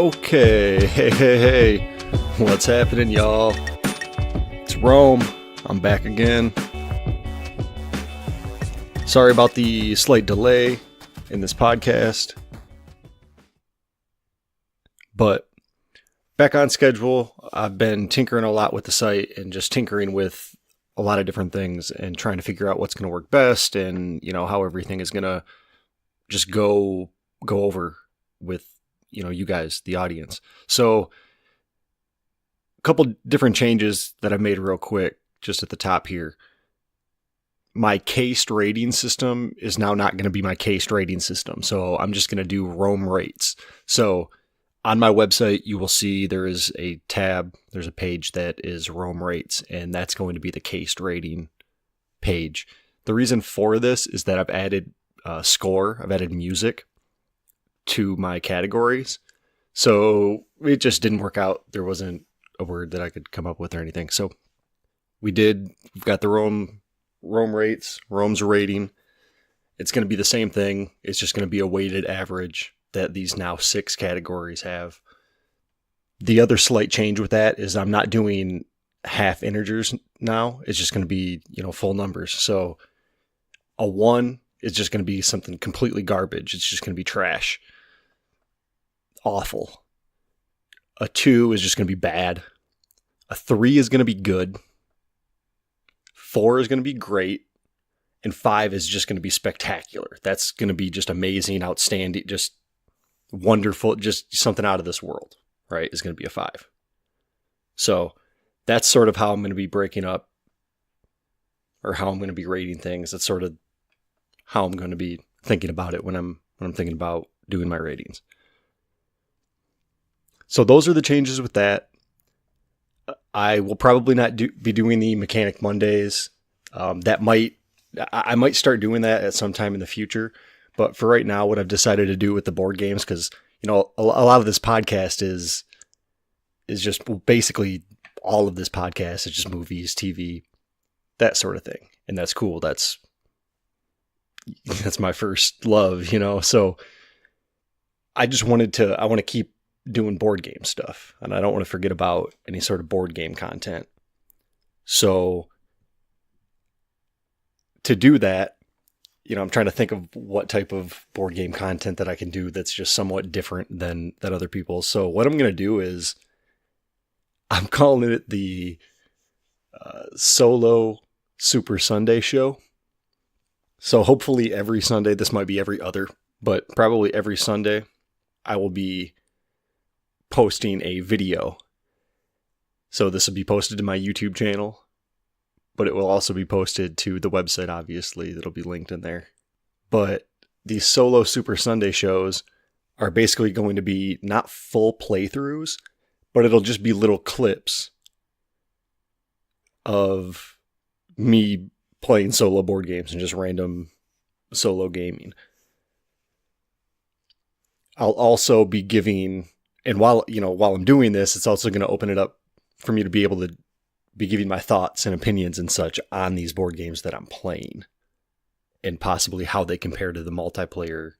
Okay, hey, what's happening, y'all? It's Rome. I'm back again. Sorry about the slight delay in this podcast, but back on schedule. I've been tinkering a lot with the site and just tinkering with a lot of different things and trying to figure out what's going to work best and, how everything is going to just go over with you guys, the audience. So a couple different changes that I've made real quick just at the top here. My cased rating system is now not going to be my cased rating system. So I'm just going to do Rome rates. So on my website, you will see there is a tab, there's a page that is Rome rates, and that's going to be the cased rating page. The reason for this is that I've added score, I've added music to my categories. So it just didn't work out. There wasn't a word that I could come up with or anything. So we've got the Rome rates, Rome's rating. It's going to be the same thing. It's just going to be a weighted average that these now 6 categories have. The other slight change with that is I'm not doing half integers now. It's just going to be, full numbers. So a 1 is just going to be something completely garbage. It's just going to be trash. Awful. A 2 is just going to be bad. A 3 is going to be good. 4 is going to be great. And 5 is just going to be spectacular. That's going to be just amazing, outstanding, just wonderful, just something out of this world, right? Is going to be a 5. So that's sort of how I'm going to be breaking up, or how I'm going to be rating things. That's sort of how I'm going to be thinking about it when I'm thinking about doing my ratings. So those are the changes with that. I will probably not be doing the Mechanic Mondays. I might start doing that at some time in the future. But for right now, what I've decided to do with the board games, because a lot of this podcast is just basically all of this podcast is just movies, TV, that sort of thing, and that's cool. That's my first love, So I want to keep doing board game stuff, and I don't want to forget about any sort of board game content. So to do that, I'm trying to think of what type of board game content that I can do that's just somewhat different than other people. So what I'm going to do is I'm calling it the Solo Super Sunday Show. So hopefully every Sunday, this might be every other, but probably every Sunday, I will be posting a video. So this will be posted to my YouTube channel, but it will also be posted to the website, obviously. That'll be linked in there. But these Solo Super Sunday shows are basically going to be not full playthroughs, but it'll just be little clips of me playing solo board games and just random solo gaming. I'll also be giving, and while I'm doing this, it's also going to open it up for me to be able to be giving my thoughts and opinions and such on these board games that I'm playing, and possibly how they compare to the multiplayer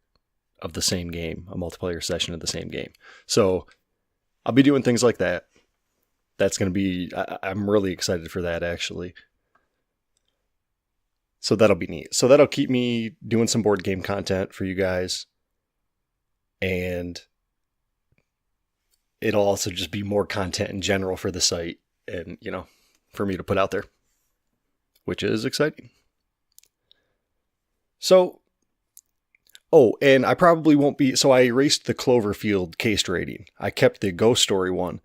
of the same game, a multiplayer session of the same game. So I'll be doing things like that. That's going to be, I'm really excited for that, actually. So that'll be neat. So that'll keep me doing some board game content for you guys. And it'll also just be more content in general for the site and, for me to put out there, which is exciting. So, and I probably won't be, so I erased the Cloverfield cased rating. I kept the Ghost Story one,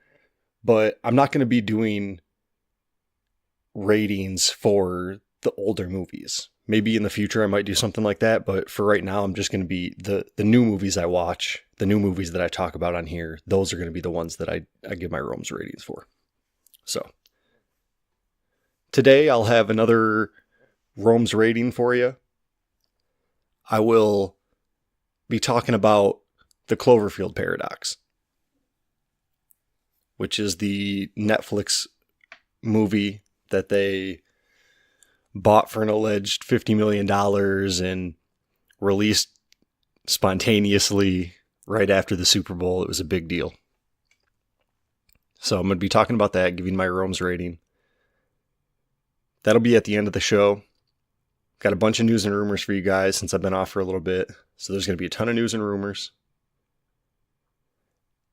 but I'm not going to be doing ratings for the older movies. Maybe in the future I might do something like that, but for right now I'm just going to be the new movies I watch, the new movies that I talk about on here. Those are going to be the ones that I give my Rome's ratings for. So today I'll have another Rome's rating for you. I will be talking about the Cloverfield Paradox, which is the Netflix movie that they bought for an alleged $50 million and released spontaneously right after the Super Bowl. It was a big deal. So I'm going to be talking about that, giving my Rome's rating. That'll be at the end of the show. Got a bunch of news and rumors for you guys since I've been off for a little bit. So there's going to be a ton of news and rumors.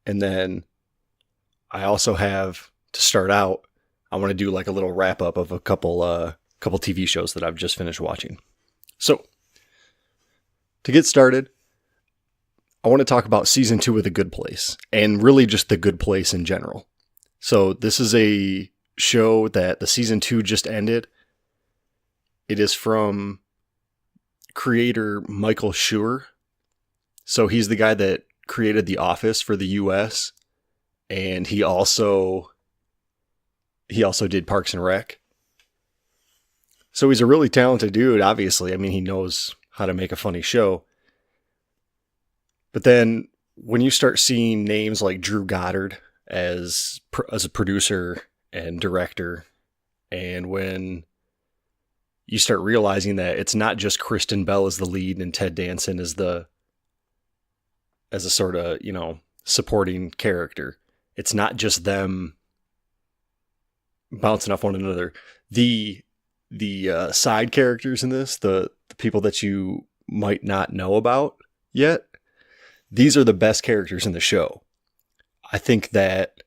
And then I also have, to start out, I want to do like a little wrap up of a couple TV shows that I've just finished watching. So to get started, I want to talk about season 2 of The Good Place, and really just The Good Place in general. So this is a show that the season 2 just ended. It is from creator Michael Schur. So he's the guy that created The Office for the US, and he also did Parks and Rec. So he's a really talented dude, obviously. I mean, he knows how to make a funny show. But then when you start seeing names like Drew Goddard as a producer and director, and when you start realizing that it's not just Kristen Bell as the lead and Ted Danson as a sort of, supporting character. It's not just them bouncing off one another. The side characters in this, the people that you might not know about yet, these are the best characters in the show. I think that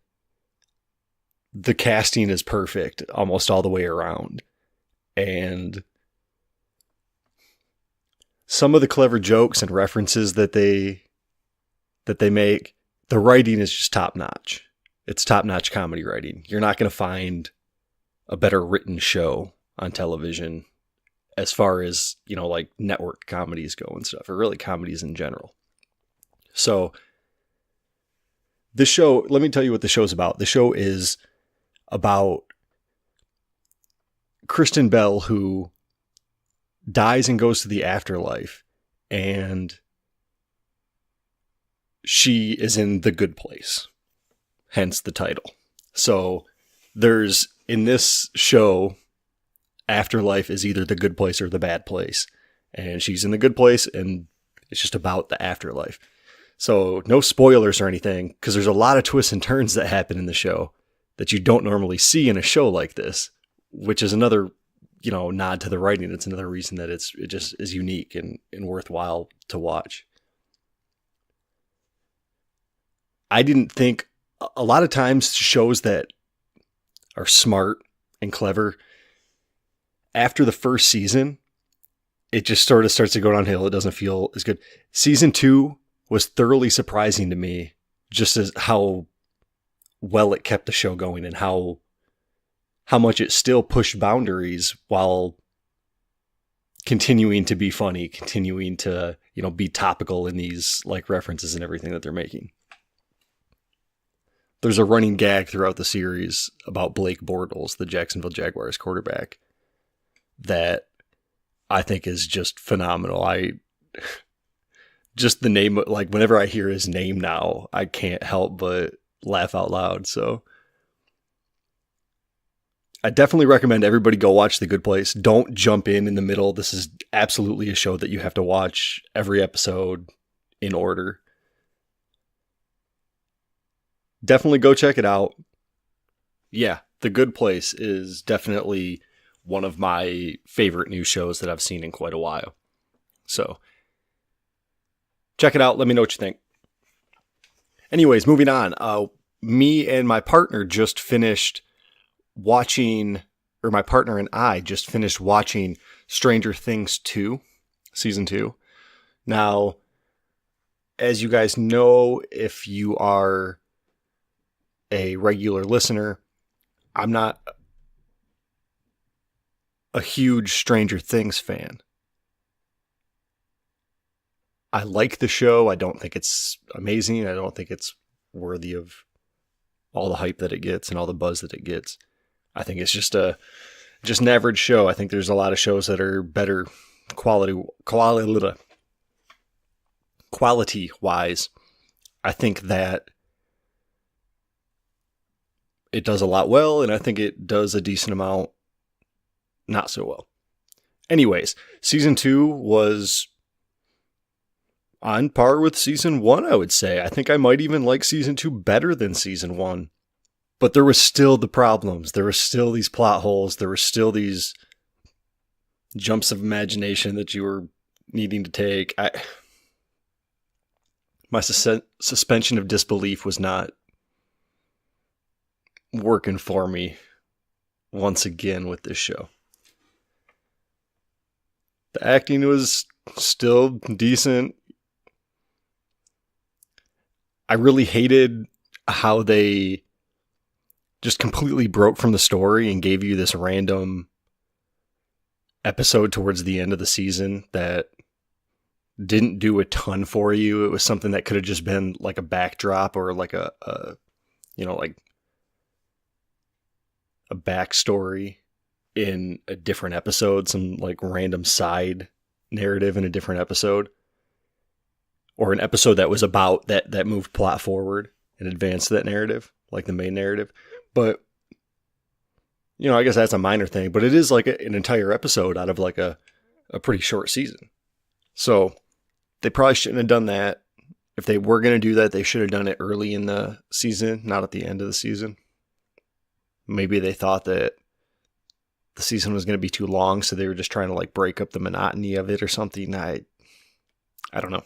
the casting is perfect almost all the way around. And some of the clever jokes and references that they make, the writing is just top notch. It's top notch comedy writing. You're not going to find a better written show on television as far as, like network comedies go and stuff, or really comedies in general. So this show, let me tell you what the show's about. The show is about Kristen Bell, who dies and goes to the afterlife, and she is in the good place, hence the title. So there's, in this show, afterlife is either the good place or the bad place, and she's in the good place, and it's just about the afterlife. So no spoilers or anything, because there's a lot of twists and turns that happen in the show that you don't normally see in a show like this, which is another, nod to the writing. It's another reason that it just is unique and worthwhile to watch. I didn't think, a lot of times shows that are smart and clever, after the first season, it just sort of starts to go downhill. It doesn't feel as good. Season 2 was thoroughly surprising to me, just as how well it kept the show going and how much it still pushed boundaries while continuing to be funny, continuing to, be topical in these like references and everything that they're making. There's a running gag throughout the series about Blake Bortles, the Jacksonville Jaguars quarterback, that I think is just phenomenal. Just the name, like whenever I hear his name now, I can't help but laugh out loud. So I definitely recommend everybody go watch The Good Place. Don't jump in the middle. This is absolutely a show that you have to watch every episode in order. Definitely go check it out. Yeah, The Good Place is definitely one of my favorite new shows that I've seen in quite a while. So check it out. Let me know what you think. Anyways, moving on. Me and my partner just finished watching, or my partner and I just finished watching Stranger Things 2, Season 2. Now, as you guys know, if you are a regular listener, I'm not a huge Stranger Things fan. I like the show. I don't think it's amazing. I don't think it's worthy of all the hype that it gets and all the buzz that it gets. I think it's just an average show. I think there's a lot of shows that are better quality-wise. I think that it does a lot well, and I think it does a decent amount not so well. Anyways, Season 2 was on par with Season 1, I would say. I think I might even like Season 2 better than Season 1. But there was still the problems. There were still these plot holes. There were still these jumps of imagination that you were needing to take. My suspension of disbelief was not working for me once again with this show. The acting was still decent. I really hated how they just completely broke from the story and gave you this random episode towards the end of the season that didn't do a ton for you. It was something that could have just been like a backdrop or like a like a backstory in a different episode, some like random side narrative in a different episode, or an episode that was about that moved plot forward and advanced that narrative, like the main narrative. But I guess that's a minor thing, but it is like an entire episode out of like a pretty short season. So they probably shouldn't have done that. If they were going to do that, they should have done it early in the season, not at the end of the season. Maybe they thought that the season was going to be too long, so they were just trying to like break up the monotony of it or something. I don't know.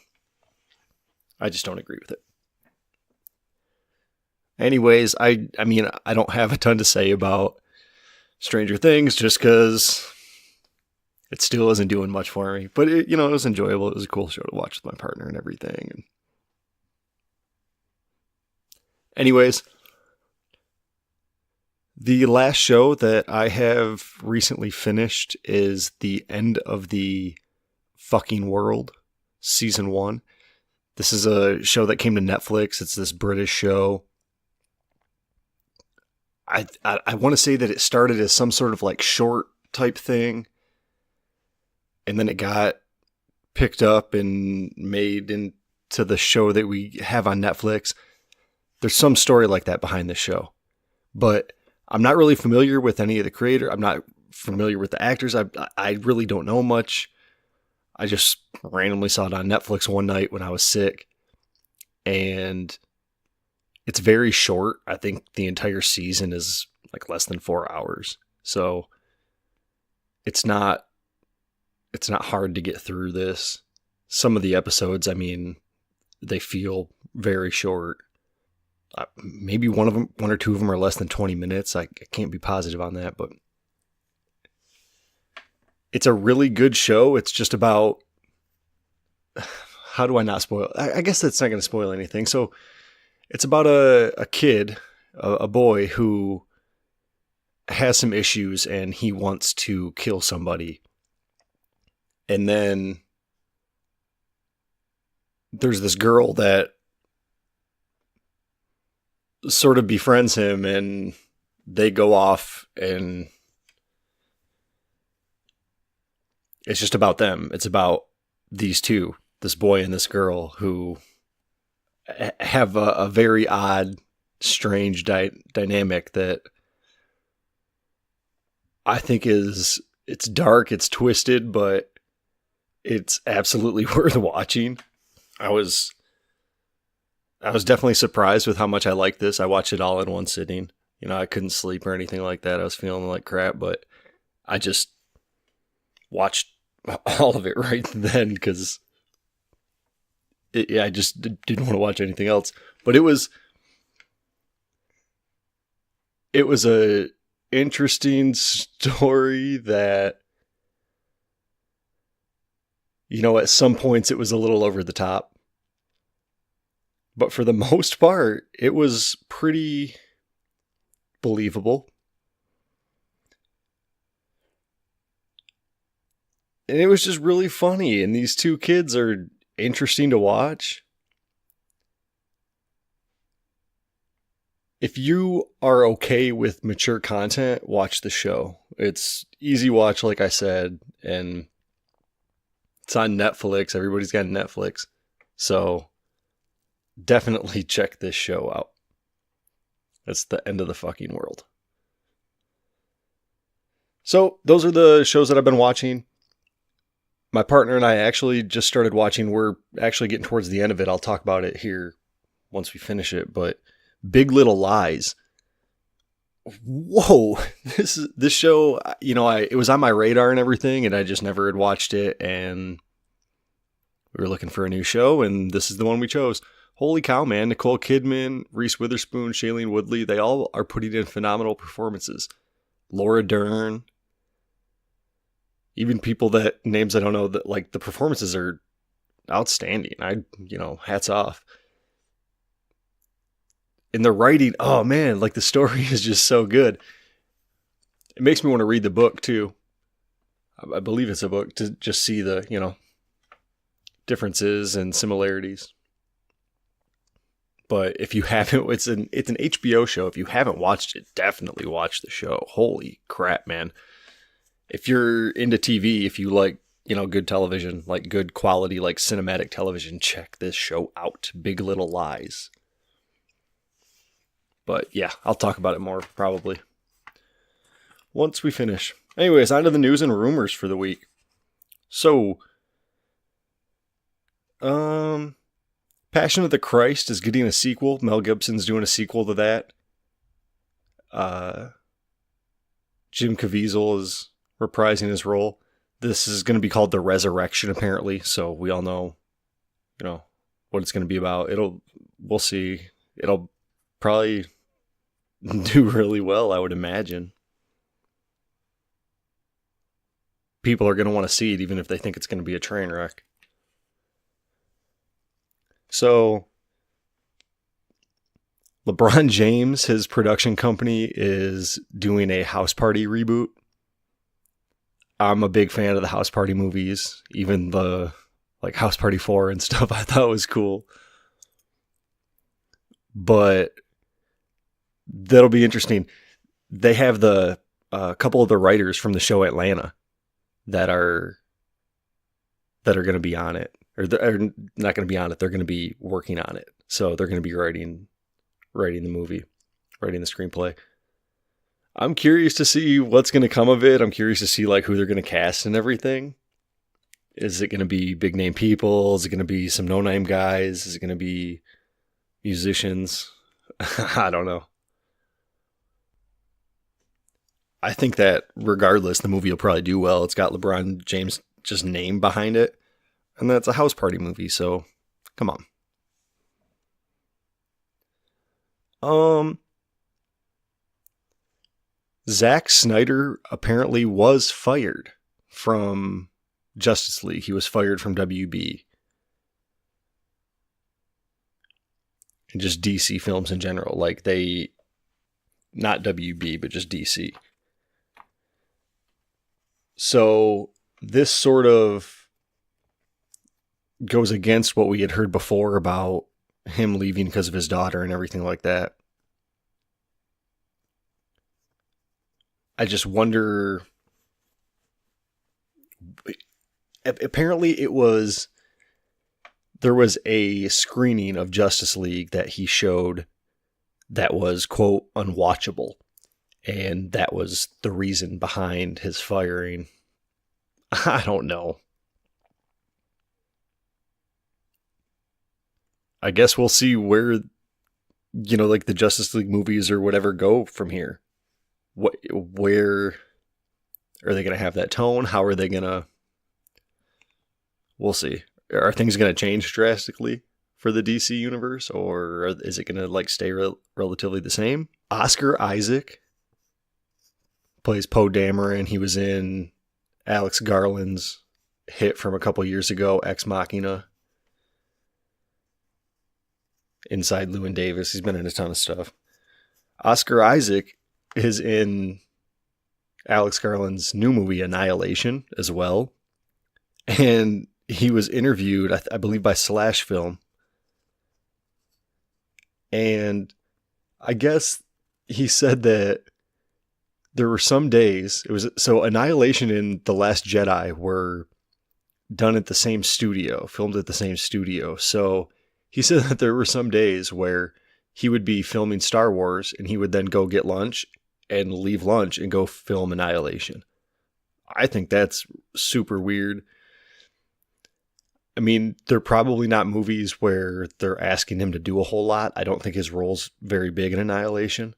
I just don't agree with it. Anyways, I mean, I don't have a ton to say about Stranger Things just because it still isn't doing much for me. But it was enjoyable. It was a cool show to watch with my partner and everything. Anyways, the last show that I have recently finished is The End of the Fucking World, Season 1. This is a show that came to Netflix. It's this British show. I want to say that it started as some sort of like short type thing, and then it got picked up and made into the show that we have on Netflix. There's some story like that behind this show, but I'm not really familiar with any of the creator. I'm not familiar with the actors. I really don't know much. I just randomly saw it on Netflix one night when I was sick, and it's very short. I think the entire season is like less than 4 hours. So it's not hard to get through this. Some of the episodes, I mean, they feel very short. Maybe one or two of them are less than 20 minutes. I can't be positive on that, but it's a really good show. It's just about, how do I not spoil? I guess that's not going to spoil anything. So it's about a kid, a boy who has some issues and he wants to kill somebody. And then there's this girl that sort of befriends him, and they go off, and it's just about them. It's about these two, this boy and this girl, who have a very odd, strange dynamic that I think it's dark, it's twisted, but it's absolutely worth watching. I was definitely surprised with how much I liked this. I watched it all in one sitting. I couldn't sleep or anything like that. I was feeling like crap, but I just watched all of it right then because I just didn't want to watch anything else. But it was a interesting story that, at some points it was a little over the top. But for the most part, it was pretty believable. And it was just really funny. And these two kids are interesting to watch. If you are okay with mature content, watch the show. It's easy watch, like I said. And it's on Netflix. Everybody's got Netflix. So definitely check this show out. It's The End of the Fucking World. So those are the shows that I've been watching. My partner and I actually just started watching. We're actually getting towards the end of it. I'll talk about it here once we finish it. But Big Little Lies whoa, this show, it was on my radar and everything, and I just never had watched it, and we were looking for a new show, and this is the one we chose. Holy cow, man. Nicole Kidman, Reese Witherspoon, Shailene Woodley, they all are putting in phenomenal performances. Laura Dern, even names I don't know, that like the performances are outstanding. Hats off. And the writing, oh man, like the story is just so good. It makes me want to read the book too. I believe it's a book, to just see the, differences and similarities. But if you haven't, it's an HBO show. If you haven't watched it, definitely watch the show. Holy crap, man. If you're into TV, if you like, good television, like good quality, like cinematic television, check this show out. Big Little Lies. But yeah, I'll talk about it more probably once we finish. Anyways, on to the news and rumors for the week. So, Passion of the Christ is getting a sequel. Mel Gibson's doing a sequel to that. Jim Caviezel is reprising his role. This is going to be called The Resurrection, apparently. So we all know, what it's going to be about. We'll see. It'll probably do really well, I would imagine. People are going to want to see it, even if they think it's going to be a train wreck. So, LeBron James, his production company, is doing a House Party reboot. I'm a big fan of the House Party movies, even the House Party 4 and stuff I thought was cool. But that'll be interesting. They have a couple of the writers from the show Atlanta that are going to be on it. Or they're not going to be on it. They're going to be working on it. So they're going to be writing the movie, writing the screenplay. I'm curious to see what's going to come of it. I'm curious to see who they're going to cast and everything. Is it going to be big name people? Is it going to be some no name guys? Is it going to be musicians? I don't know. I think that regardless, the movie will probably do well. It's got LeBron James' just name behind it. And that's a house party movie, so come on. Zack Snyder apparently was fired from Justice League. He was fired from WB. And just DC films in general. Not WB, but just DC. So this sort of goes against what we had heard before about him leaving because of his daughter and everything like that. I just wonder. Apparently there was a screening of Justice League that he showed that was, quote, unwatchable. And that was the reason behind his firing. I don't know. I guess we'll see where, the Justice League movies or whatever go from here. Where are they going to have that tone? How are they going to... We'll see. Are things going to change drastically for the DC universe? Or is it going to stay relatively the same? Oscar Isaac plays Poe Dameron. He was in Alex Garland's hit from a couple years ago, Ex Machina. Inside Llewyn Davis. He's been in a ton of stuff. Oscar Isaac is in Alex Garland's new movie, Annihilation, as well. And he was interviewed, I believe, by Slash Film. And I guess he said that there were some days, so Annihilation and The Last Jedi were done at the same studio, filmed at the same studio. So he said that there were some days where he would be filming Star Wars and he would then go get lunch and leave lunch and go film Annihilation. I think that's super weird. I mean, they're probably not movies where they're asking him to do a whole lot. I don't think his role's very big in Annihilation.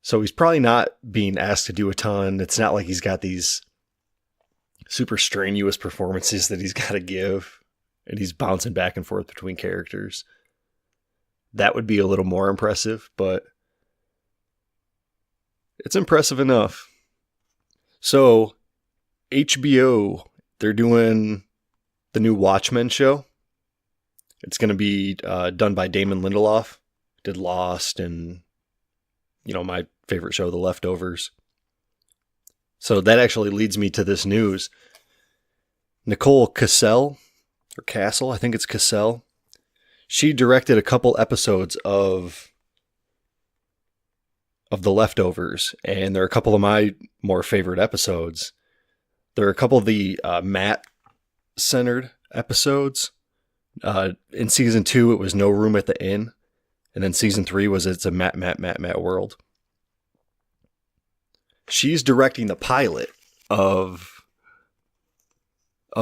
So he's probably not being asked to do a ton. It's not like he's got these super strenuous performances that he's got to give, and he's bouncing back and forth between characters. That would be a little more impressive, but it's impressive enough. So HBO, they're doing the new Watchmen show. It's going to be done by Damon Lindelof. Did Lost and, my favorite show, The Leftovers. So that actually leads me to this news. Nicole Kassell, or Castle, I think it's Cassell. She directed a couple episodes of The Leftovers, and they're a couple of my more favorite episodes. There are a couple of the Matt-centered episodes. In season 2, it was No Room at the Inn, and then season 3 was It's a Matt World. She's directing the pilot of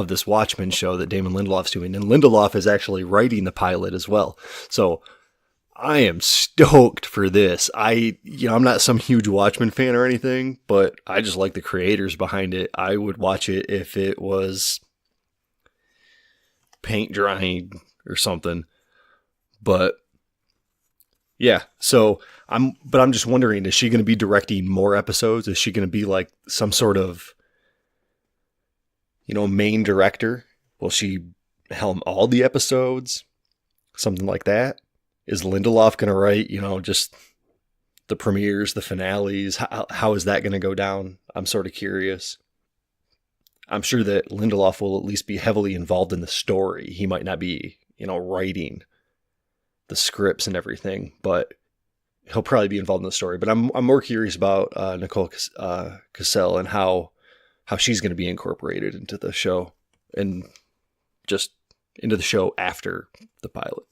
this Watchmen show that Damon Lindelof's doing, and Lindelof is actually writing the pilot as well. So I am stoked for this. I'm not some huge Watchmen fan or anything, but I just like the creators behind it. I would watch it if it was paint drying or something. But yeah, so I'm just wondering, is she going to be directing more episodes? Is she going to be like some sort of, main director? Will she helm all the episodes? Something like that? Is Lindelof going to write, just the premieres, the finales? How is that going to go down? I'm sort of curious. I'm sure that Lindelof will at least be heavily involved in the story. He might not be, writing the scripts and everything, but he'll probably be involved in the story. But I'm more curious about Nicole Kassell and how she's going to be incorporated into the show and just into the show after the pilot.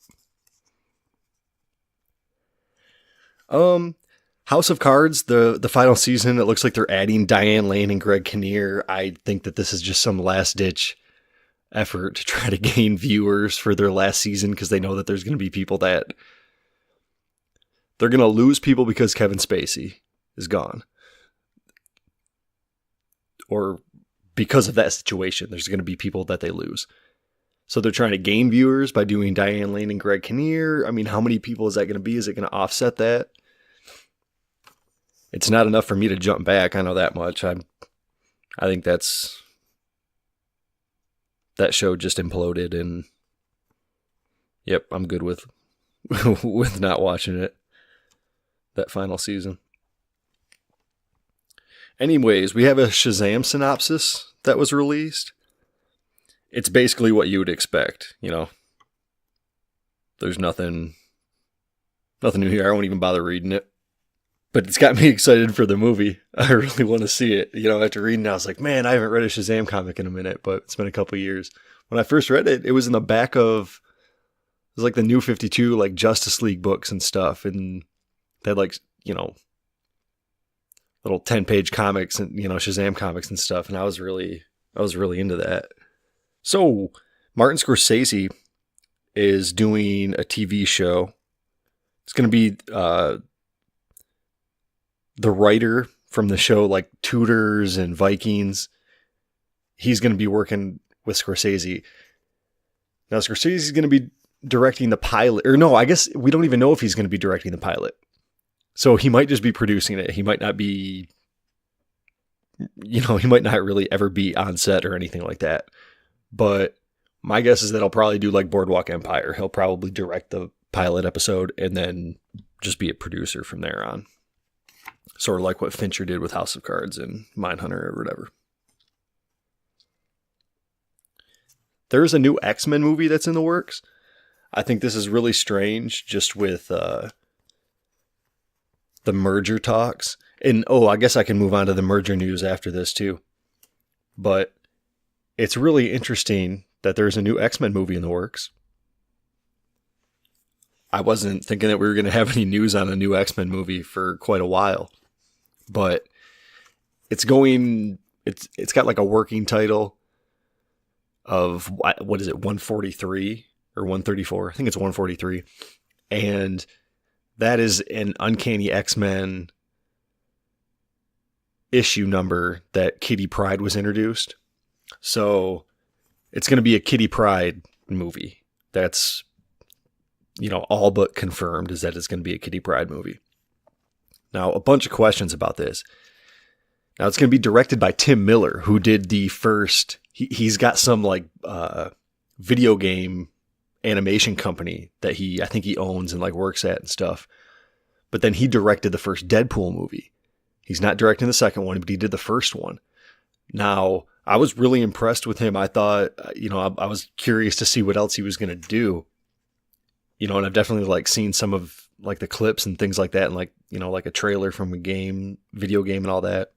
House of Cards, the final season, it looks like they're adding Diane Lane and Greg Kinnear. I think that this is just some last-ditch effort to try to gain viewers for their last season, because they know that there's going to be people that they're going to lose people because Kevin Spacey is gone. Or because of that situation, there's going to be people that they lose. So they're trying to gain viewers by doing Diane Lane and Greg Kinnear. I mean, how many people is that going to be? Is it going to offset that? It's not enough for me to jump back. I know that much. I think that show just imploded, and yep, I'm good with with not watching it. That final season. Anyways, we have a Shazam synopsis that was released. It's basically what you would expect, There's nothing new here. I won't even bother reading it. But it's got me excited for the movie. I really want to see it. After reading it, I was like, man, I haven't read a Shazam comic in a minute, but it's been a couple years. When I first read it, it was in the back of, it was like the New 52, like Justice League books and stuff. And they had like, little 10-page comics and, Shazam comics and stuff. And I was really into that. So Martin Scorsese is doing a TV show. It's going to be, the writer from the show, like Tudors and Vikings, he's going to be working with Scorsese. Now, Scorsese's going to be directing the pilot. Or no, I guess we don't even know if he's going to be directing the pilot. So he might just be producing it. He might not be, he might not really ever be on set or anything like that. But my guess is that he'll probably do like Boardwalk Empire. He'll probably direct the pilot episode and then just be a producer from there on. Sort of like what Fincher did with House of Cards and Mindhunter or whatever. There's a new X-Men movie that's in the works. I think this is really strange, just with the merger talks. And I guess I can move on to the merger news after this too. But it's really interesting that there's a new X-Men movie in the works. I wasn't thinking that we were going to have any news on a new X-Men movie for quite a while. But it's got like a working title of, what is it, 143 or 134? I think it's 143. And that is an Uncanny X-Men issue number that Kitty Pryde was introduced. So it's going to be a Kitty Pryde movie. That's, all but confirmed is that it's going to be a Kitty Pryde movie. Now, a bunch of questions about this. Now, it's going to be directed by Tim Miller, who did the first... He's got some, video game animation company that I think he owns and, works at and stuff. But then he directed the first Deadpool movie. He's not directing the second one, but he did the first one. Now, I was really impressed with him. I thought, I was curious to see what else he was going to do. And I've definitely seen some of the clips and things like that, and a trailer from a video game and all that.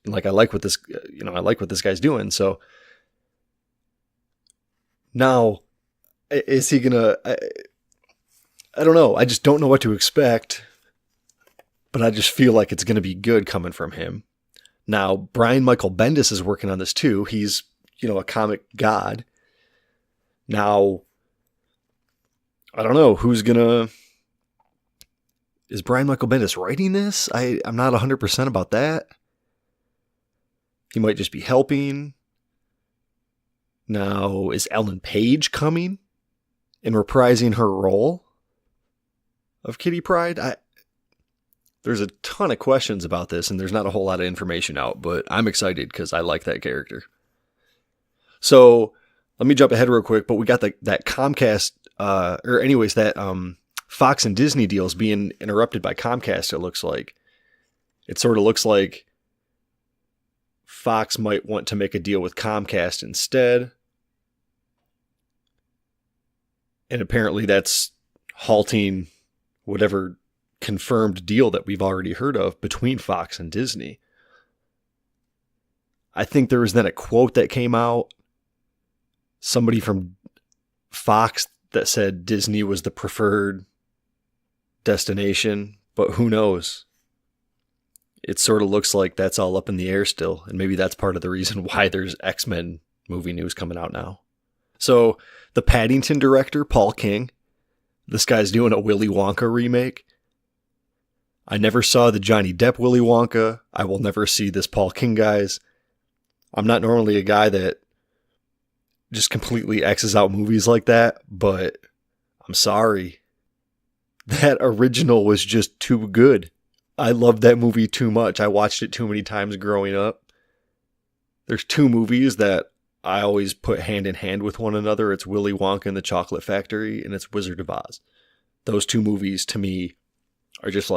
And I like what this, I like what this guy's doing. So now, is he gonna? I don't know. I just don't know what to expect. But I just feel like it's going to be good coming from him. Now, Brian Michael Bendis is working on this too. He's, a comic god. Now, I don't know is Brian Michael Bendis writing this? I'm not 100% about that. He might just be helping. Now, is Ellen Page coming and reprising her role of Kitty Pryde? There's a ton of questions about this, and there's not a whole lot of information out, but I'm excited because I like that character. So let me jump ahead real quick, but we got that Comcast, that Fox and Disney deals being interrupted by Comcast, it looks like. It sort of looks like Fox might want to make a deal with Comcast instead. And apparently that's halting whatever confirmed deal that we've already heard of between Fox and Disney. I think there was then a quote that came out, somebody from Fox that said Disney was the preferred destination, but who knows? It sort of looks like that's all up in the air still, and maybe that's part of the reason why there's X-Men movie news coming out now. So the Paddington director, Paul King, this guy's doing a Willy Wonka remake. I never saw the Johnny Depp Willy Wonka. I will never see this Paul King guy's. I'm not normally a guy that just completely X's out movies like that, but I'm sorry. That original was just too good. I loved that movie too much. I watched it too many times growing up. There's two movies that I always put hand in hand with one another. It's Willy Wonka and the Chocolate Factory, and it's Wizard of Oz. Those two movies to me are just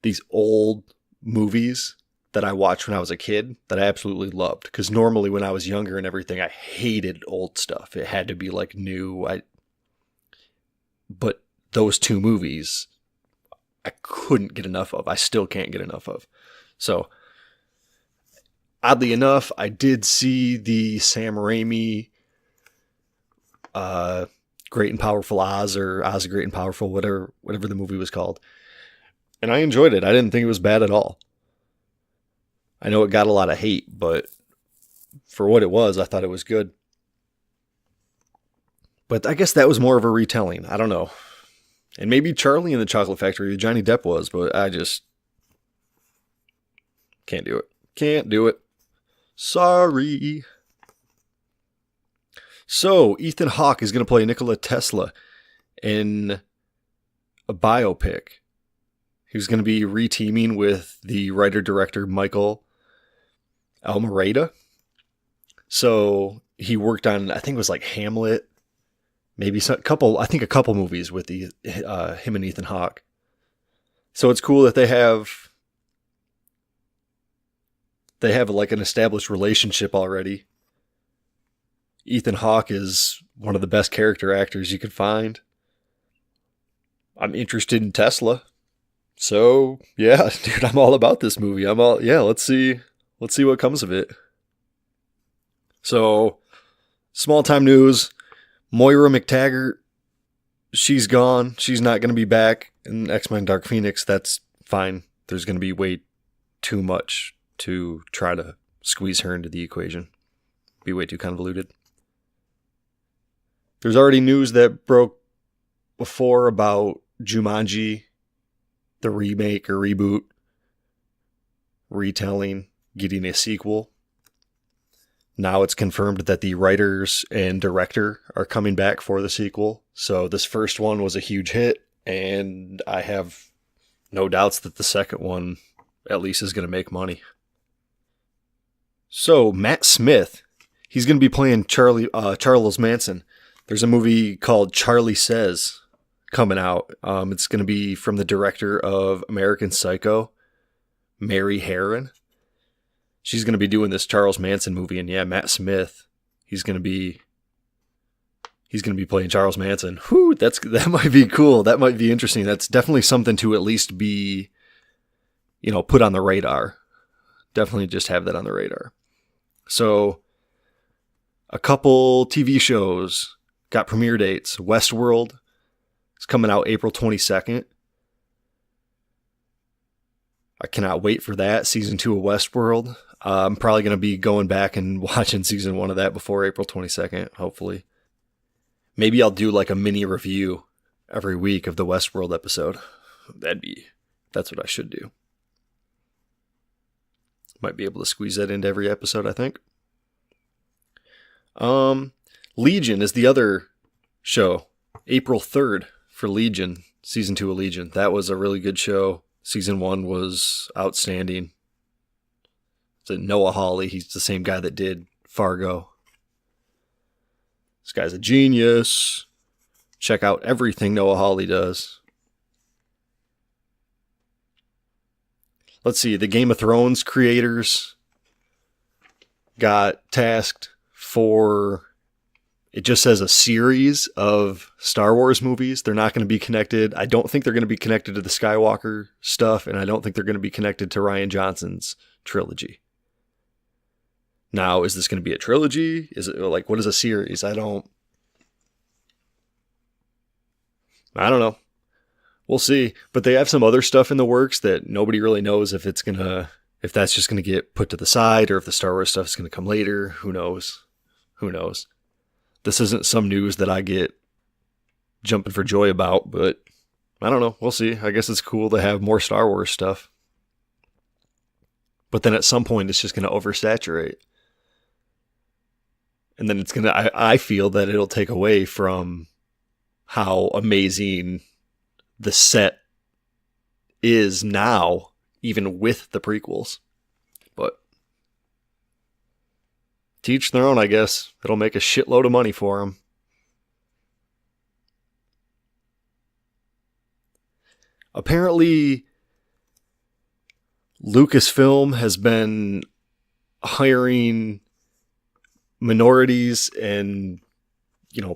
these old movies that I watched when I was a kid that I absolutely loved. Because normally when I was younger and everything, I hated old stuff. It had to be new. But those two movies, I couldn't get enough of. I still can't get enough of. So, oddly enough, I did see the Sam Raimi Great and Powerful Oz, or Oz the Great and Powerful, whatever the movie was called. And I enjoyed it. I didn't think it was bad at all. I know it got a lot of hate, but for what it was, I thought it was good. But I guess that was more of a retelling. I don't know. And maybe Charlie in the Chocolate Factory, Johnny Depp was, but I just can't do it. Can't do it. Sorry. So, Ethan Hawke is going to play Nikola Tesla in a biopic. He's going to be reteaming with the writer-director Michael Almereyda. So, he worked on, I think it was Hamlet, maybe a couple movies with him and Ethan Hawke. So, it's cool that they have an established relationship already. Ethan Hawke is one of the best character actors you could find. I'm interested in Tesla. So, yeah, dude, I'm all about this movie. Let's see what comes of it. So, small time news. Moira McTaggart, she's gone. She's not going to be back in X-Men Dark Phoenix. That's fine. There's going to be way too much to try to squeeze her into the equation. Be way too convoluted. There's already news that broke before about Jumanji, the remake or reboot. retelling getting a sequel. Now it's confirmed that the writers and director are coming back for the sequel. So this first one was a huge hit, and I have no doubts that the second one at least is going to make money. So Matt Smith, he's going to be playing Charles Manson. There's a movie called Charlie Says coming out. It's going to be from the director of American Psycho, Mary Harron. She's going to be doing this Charles Manson movie, and yeah, Matt Smith, he's going to be playing Charles Manson. Whew, that might be cool. That might be interesting. That's definitely something to at least be, put on the radar. Definitely just have that on the radar. So, a couple TV shows got premiere dates. Westworld is coming out April 22nd. I cannot wait for that. Season 2 of Westworld. I'm probably going to be going back and watching season 1 of that before April 22nd, hopefully. Maybe I'll do like a mini review every week of the Westworld episode. That's what I should do. Might be able to squeeze that into every episode, I think. Legion is the other show. April 3rd for Legion, season 2 of Legion. That was a really good show. Season 1 was outstanding. It's Noah Hawley. He's the same guy that did Fargo. This guy's a genius. Check out everything Noah Hawley does. Let's see. The Game of Thrones creators got tasked for, it just says a series of Star Wars movies. They're not going to be connected. I don't think they're going to be connected to the Skywalker stuff, and I don't think they're going to be connected to Rian Johnson's trilogy. Now, is this going to be a trilogy? Is it like, what is a series? I don't know. We'll see. But they have some other stuff in the works that nobody really knows if that's just going to get put to the side or if the Star Wars stuff is going to come later. Who knows? This isn't some news that I get jumping for joy about, but I don't know. We'll see. I guess it's cool to have more Star Wars stuff. But then at some point, it's just going to oversaturate. And then I feel that it'll take away from how amazing the set is now, even with the prequels. But to each their own, I guess. It'll make a shitload of money for them. Apparently, Lucasfilm has been hiring minorities and,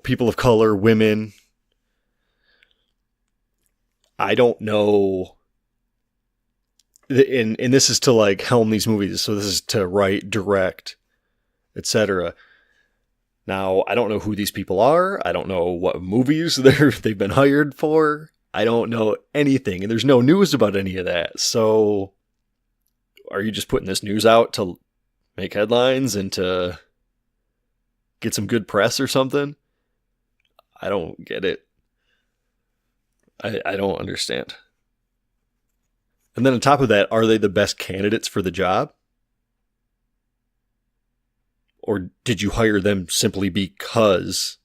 people of color, women. I don't know. And this is to like helm these movies. So this is to write, direct, etc. Now, I don't know who these people are. I don't know what movies they've been hired for. I don't know anything. And there's no news about any of that. So are you just putting this news out to make headlines and to get some good press or something? I don't get it. I don't understand. And then on top of that, are they the best candidates for the job? Or did you hire them simply because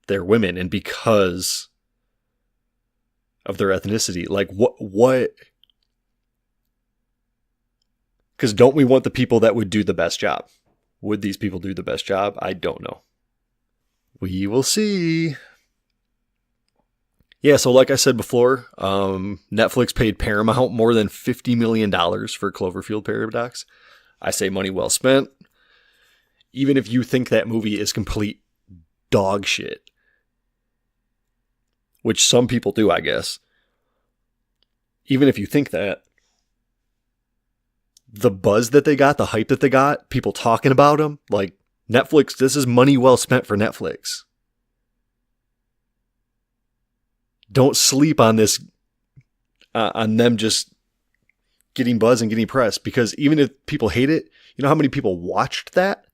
they're women and because of their ethnicity? Like what? Because don't we want the people that would do the best job? Would these people do the best job? I don't know. We will see. Yeah, so like I said before, Netflix paid Paramount more than $50 million for Cloverfield Paradox. I say money well spent. Even if you think that movie is complete dog shit, which some people do, I guess. Even if you think that, the buzz that they got, the hype that they got, people talking about them, like Netflix, this is money well spent for Netflix. Don't sleep on this, on them just getting buzz and getting press, because even if people hate it, you know how many people watched that?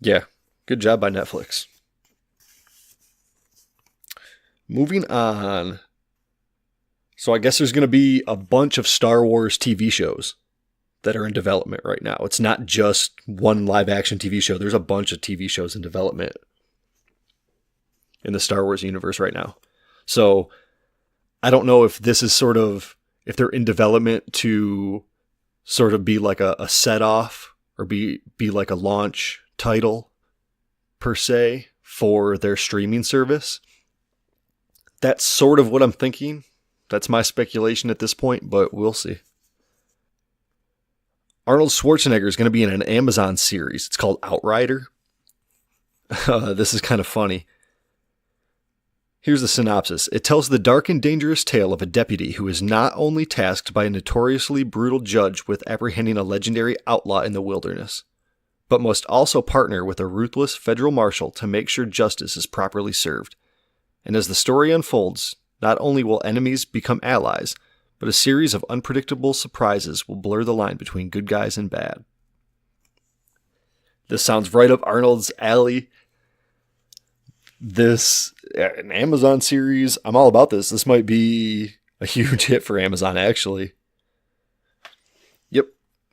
Yeah, good job by Netflix. Moving on. So I guess there's going to be a bunch of Star Wars TV shows that are in development right now. It's not just one live action TV show. There's a bunch of TV shows in development in the Star Wars universe right now. So I don't know if this is sort of, if they're in development to sort of be like a set off or be like a launch title per se for their streaming service. That's sort of what I'm thinking. That's my speculation at this point, but we'll see. Arnold Schwarzenegger is going to be in an Amazon series. It's called Outrider. This is kind of funny. Here's the synopsis. It tells the dark and dangerous tale of a deputy who is not only tasked by a notoriously brutal judge with apprehending a legendary outlaw in the wilderness, but must also partner with a ruthless federal marshal to make sure justice is properly served. And as the story unfolds, not only will enemies become allies, but a series of unpredictable surprises will blur the line between good guys and bad. This sounds right up Arnold's alley. This, an Amazon series, I'm all about this. This might be a huge hit for Amazon, actually. Yep,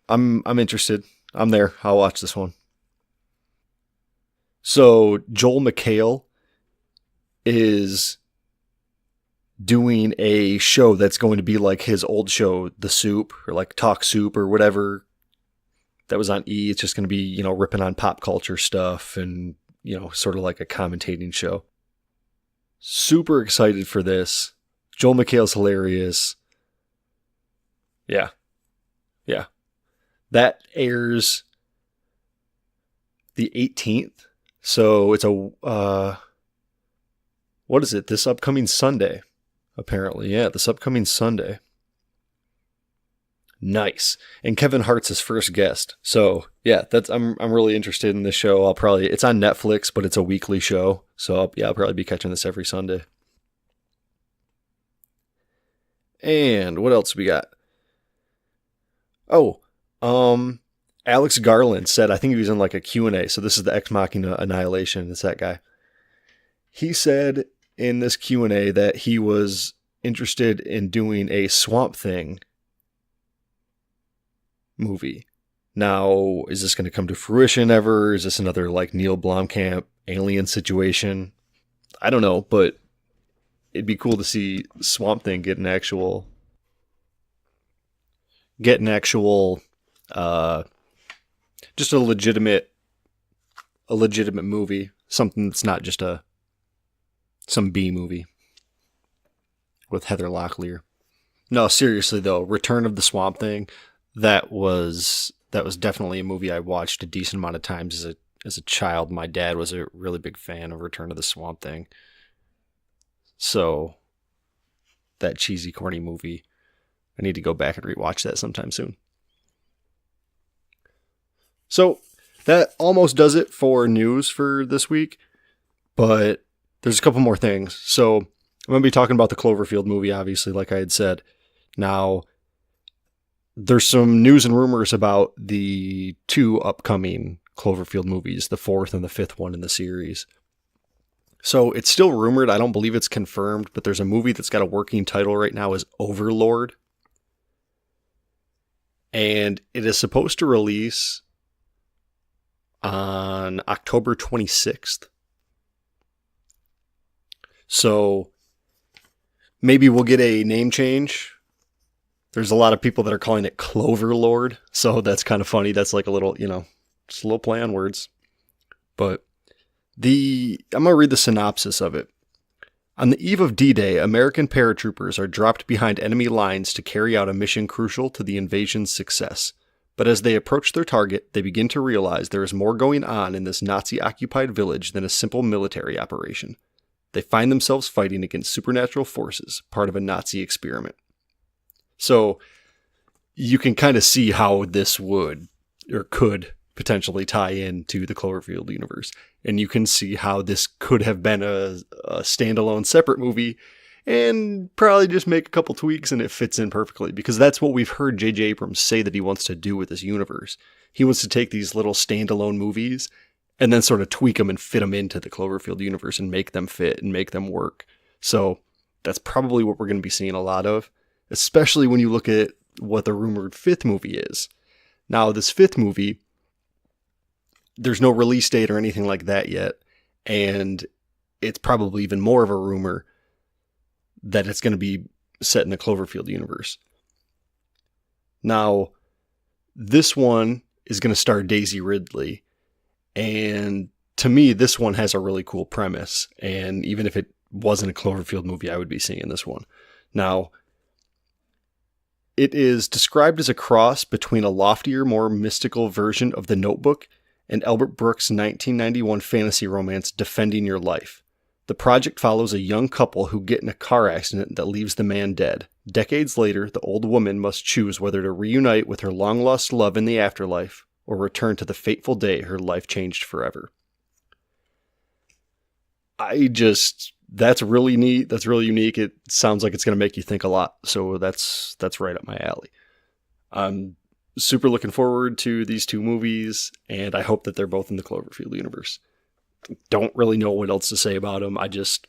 I'm interested. I'm there. I'll watch this one. So Joel McHale is doing a show that's going to be like his old show, The Soup, or like Talk Soup or whatever that was on E. It's just going to be, ripping on pop culture stuff and, sort of like a commentating show. Super excited for this. Joel McHale's hilarious. Yeah. That airs the 18th. So it's what is it? This upcoming Sunday, apparently. Yeah, this upcoming Sunday. Nice. And Kevin Hart's his first guest. So yeah, I'm really interested in this show. It's on Netflix, but it's a weekly show. So I'll probably be catching this every Sunday. And what else we got? Oh, Alex Garland said, I think he was in like a Q&A. So this is the Ex Machina Annihilation. It's that guy. He said in this Q&A that he was interested in doing a Swamp Thing movie. Now, is this going to come to fruition ever? Is this another like Neil Blomkamp alien situation? I don't know, but it'd be cool to see Swamp Thing get an actual just a legitimate movie, something that's not just some B movie with Heather Locklear. No, seriously though, Return of the Swamp Thing, that was definitely a movie I watched a decent amount of times as a child. My dad was a really big fan of Return of the Swamp Thing. So that cheesy, corny movie, I need to go back and rewatch that sometime soon. So that almost does it for news for this week, but there's a couple more things. So I'm going to be talking about the Cloverfield movie, obviously, like I had said. Now, there's some news and rumors about the 2 upcoming Cloverfield movies, the 4th and the 5th one in the series. So it's still rumored. I don't believe it's confirmed, but there's a movie that's got a working title right now as Overlord. And it is supposed to release on October 26th. So maybe we'll get a name change. There's a lot of people that are calling it Cloverlord, so that's kind of funny. That's like a little, just a little play on words. But I'm going to read the synopsis of it. On the eve of D-Day, American paratroopers are dropped behind enemy lines to carry out a mission crucial to the invasion's success. But as they approach their target, they begin to realize there is more going on in this Nazi-occupied village than a simple military operation. They find themselves fighting against supernatural forces, part of a Nazi experiment. So you can kind of see how this would or could potentially tie into the Cloverfield universe. And you can see how this could have been a standalone separate movie and probably just make a couple tweaks and it fits in perfectly, because that's what we've heard J.J. Abrams say that he wants to do with this universe. He wants to take these little standalone movies and then sort of tweak them and fit them into the Cloverfield universe and make them fit and make them work. So that's probably what we're going to be seeing a lot of, especially when you look at what the rumored fifth movie is. Now, this fifth movie, there's no release date or anything like that yet, and it's probably even more of a rumor that it's going to be set in the Cloverfield universe. Now, this one is going to star Daisy Ridley, and to me, this one has a really cool premise, and even if it wasn't a Cloverfield movie, I would be seeing this one. Now, it is described as a cross between a loftier, more mystical version of The Notebook and Albert Brooks' 1991 fantasy romance, Defending Your Life. The project follows a young couple who get in a car accident that leaves the man dead. Decades later, the old woman must choose whether to reunite with her long-lost love in the afterlife or return to the fateful day her life changed forever. That's really neat. That's really unique. It sounds like it's going to make you think a lot. So that's right up my alley. I'm super looking forward to these two movies, and I hope that they're both in the Cloverfield universe. Don't really know what else to say about them. I just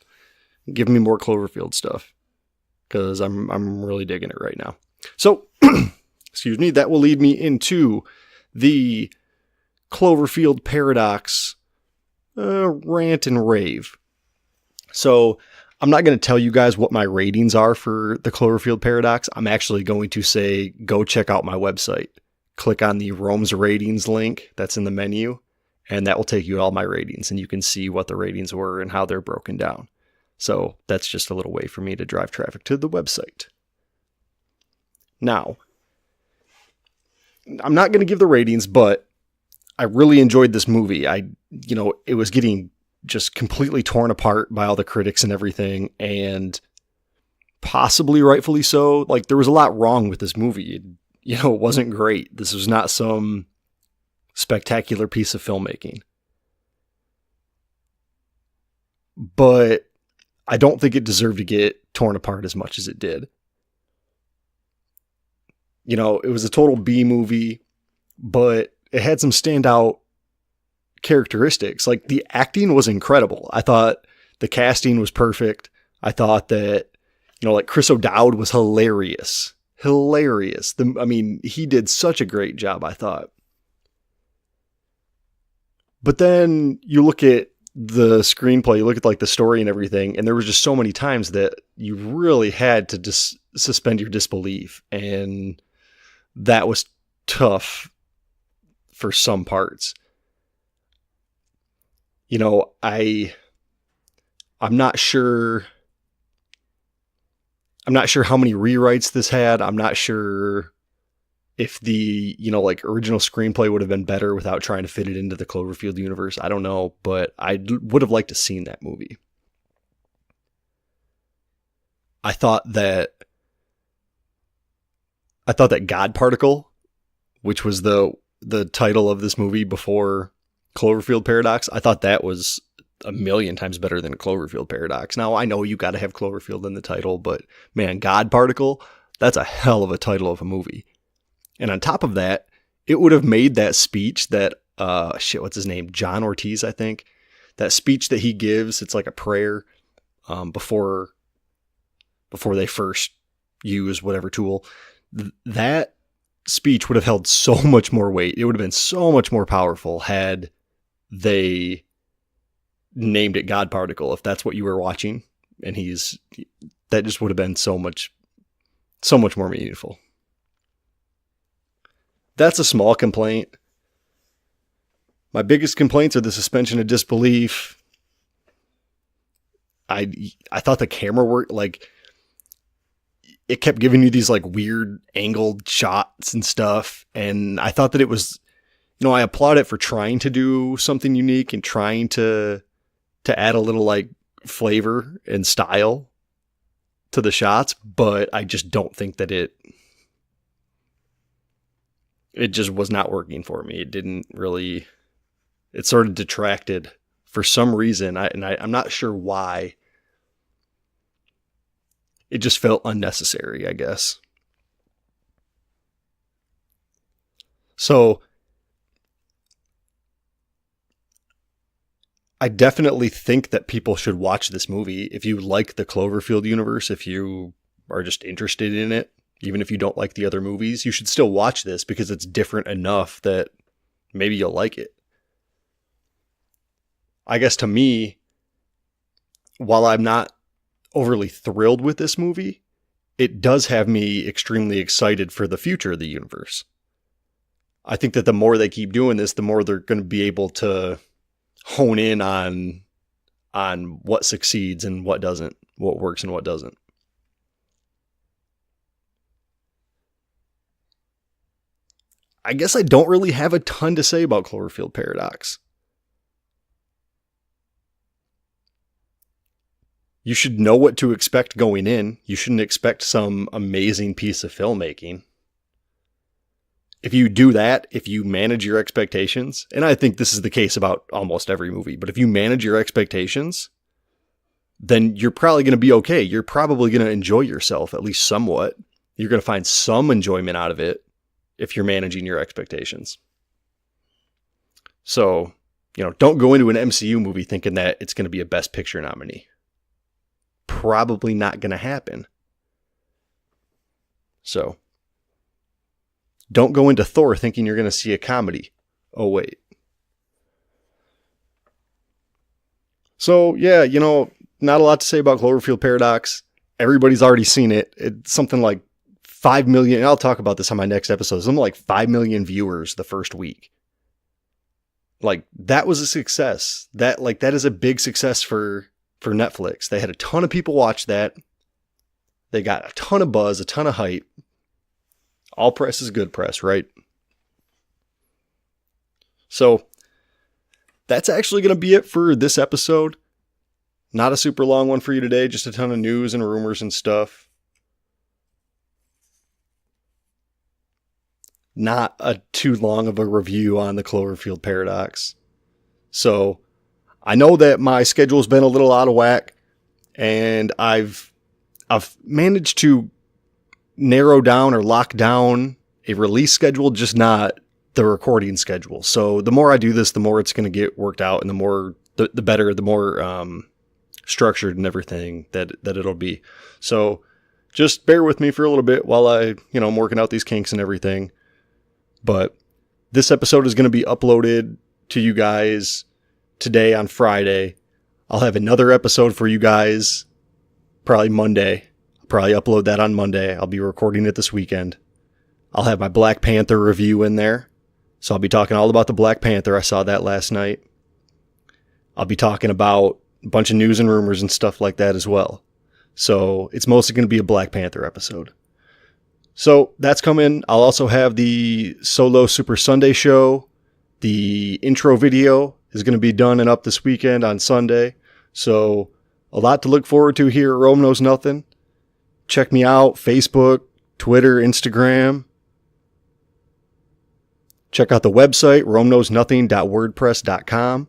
give me more Cloverfield stuff because I'm really digging it right now. So, excuse me, that will lead me into the Cloverfield Paradox rant and rave. So I'm not going to tell you guys what my ratings are for the Cloverfield Paradox. I'm actually going to say, go check out my website. Click on the Rome's ratings link that's in the menu, and that will take you to all my ratings, and you can see what the ratings were and how they're broken down. So that's just a little way for me to drive traffic to the website. Now, I'm not going to give the ratings, but I really enjoyed this movie. It was getting just completely torn apart by all the critics and everything, and possibly rightfully so. Like, there was a lot wrong with this movie. It wasn't great. This was not some spectacular piece of filmmaking. But I don't think it deserved to get torn apart as much as it did. It was a total B movie, but it had some standout characteristics. Like, the acting was incredible. I thought the casting was perfect. I thought that, like, Chris O'Dowd was hilarious. Hilarious. He did such a great job, I thought. But then you look at the screenplay, you look at like the story and everything, and there was just so many times that you really had to just suspend your disbelief. And that was tough for some parts. I'm not sure how many rewrites this had. I'm not sure if the, original screenplay would have been better without trying to fit it into the Cloverfield universe. I don't know, but I would have liked to seen that movie. I thought that God Particle, which was the title of this movie before Cloverfield Paradox, I thought that was a million times better than Cloverfield Paradox. Now, I know you got to have Cloverfield in the title, but man, God Particle, that's a hell of a title of a movie. And on top of that, it would have made that speech that, what's his name? John Ortiz, I think. That speech that he gives, it's like a prayer before they first use whatever tool. That speech would have held so much more weight. It would have been so much more powerful had they named it God Particle, if that's what you were watching. And that just would have been so much more meaningful. That's a small complaint. My biggest complaints are the suspension of disbelief. I thought the camera work, like, it kept giving you these like weird angled shots and stuff. And I thought that it was, I applaud it for trying to do something unique and trying to add a little like flavor and style to the shots, but I just don't think that it just was not working for me. It didn't really, it sort of detracted for some reason. I'm not sure why. It just felt unnecessary, I guess. So I definitely think that people should watch this movie. If you like the Cloverfield universe, if you are just interested in it, even if you don't like the other movies, you should still watch this because it's different enough that maybe you'll like it. I guess to me, while I'm not overly thrilled with this movie, it does have me extremely excited for the future of the universe. I think that the more they keep doing this, the more they're going to be able to hone in on what succeeds and what doesn't, what works and what doesn't. I guess I don't really have a ton to say about Cloverfield Paradox. You should know what to expect going in. You shouldn't expect some amazing piece of filmmaking. If you do that, if you manage your expectations, and I think this is the case about almost every movie, but if you manage your expectations, then you're probably going to be okay. You're probably going to enjoy yourself, at least somewhat. You're going to find some enjoyment out of it if you're managing your expectations. So, don't go into an MCU movie thinking that it's going to be a Best Picture nominee. Probably not going to happen. So, don't go into Thor thinking you're going to see a comedy. Oh, wait. So, yeah, not a lot to say about Cloverfield Paradox. Everybody's already seen it. It's something like 5 million. And I'll talk about this on my next episode. Something like 5 million viewers the first week. Like, that was a success. That is a big success for Netflix. They had a ton of people watch that. They got a ton of buzz, a ton of hype. All press is good press, right? So that's actually going to be it for this episode. Not a super long one for you today, just a ton of news and rumors and stuff. Not a too long of a review on the Cloverfield Paradox. So I know that my schedule's been a little out of whack, and I've managed to narrow down or lock down a release schedule, just not the recording schedule. So the more I do this, the more it's going to get worked out, and the better, the more structured and everything that it'll be. So just bear with me for a little bit while I'm working out these kinks and everything. But this episode is going to be uploaded to you guys today on Friday. I'll have another episode for you guys probably Monday. I'll probably upload that on Monday. I'll be recording it this weekend. I'll have my Black Panther review in there. So I'll be talking all about the Black Panther. I saw that last night. I'll be talking about a bunch of news and rumors and stuff like that as well. So it's mostly going to be a Black Panther episode. So that's coming. I'll also have the Solo Super Sunday show. The intro video is going to be done and up this weekend on Sunday. So a lot to look forward to here at Rome Knows Nothing. Check me out. Facebook, Twitter, Instagram. Check out the website, romeknowsnothing.wordpress.com.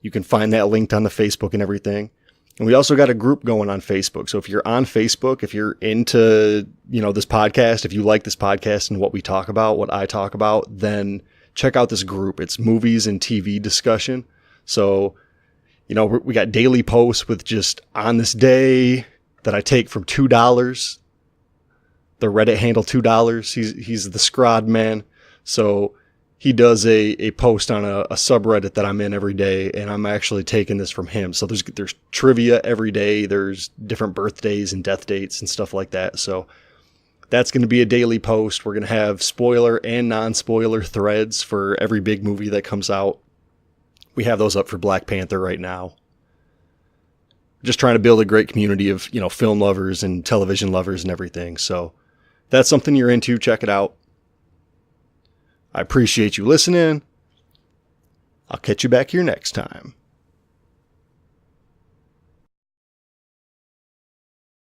You can find that linked on the Facebook and everything. And we also got a group going on Facebook. So if you're on Facebook, if you're into, this podcast, if you like this podcast and what we talk about, what I talk about, then check out this group. It's movies and TV discussion. So, we got daily posts with just on this day that I take from $2. The Reddit handle $2. He's the Scrod man. So he does a post on a subreddit that I'm in every day, and I'm actually taking this from him. So there's trivia every day. There's different birthdays and death dates and stuff like that. So that's going to be a daily post. We're going to have spoiler and non-spoiler threads for every big movie that comes out. We have those up for Black Panther right now. Just trying to build a great community of, film lovers and television lovers and everything. So that's something you're into. Check it out. I appreciate you listening. I'll catch you back here next time.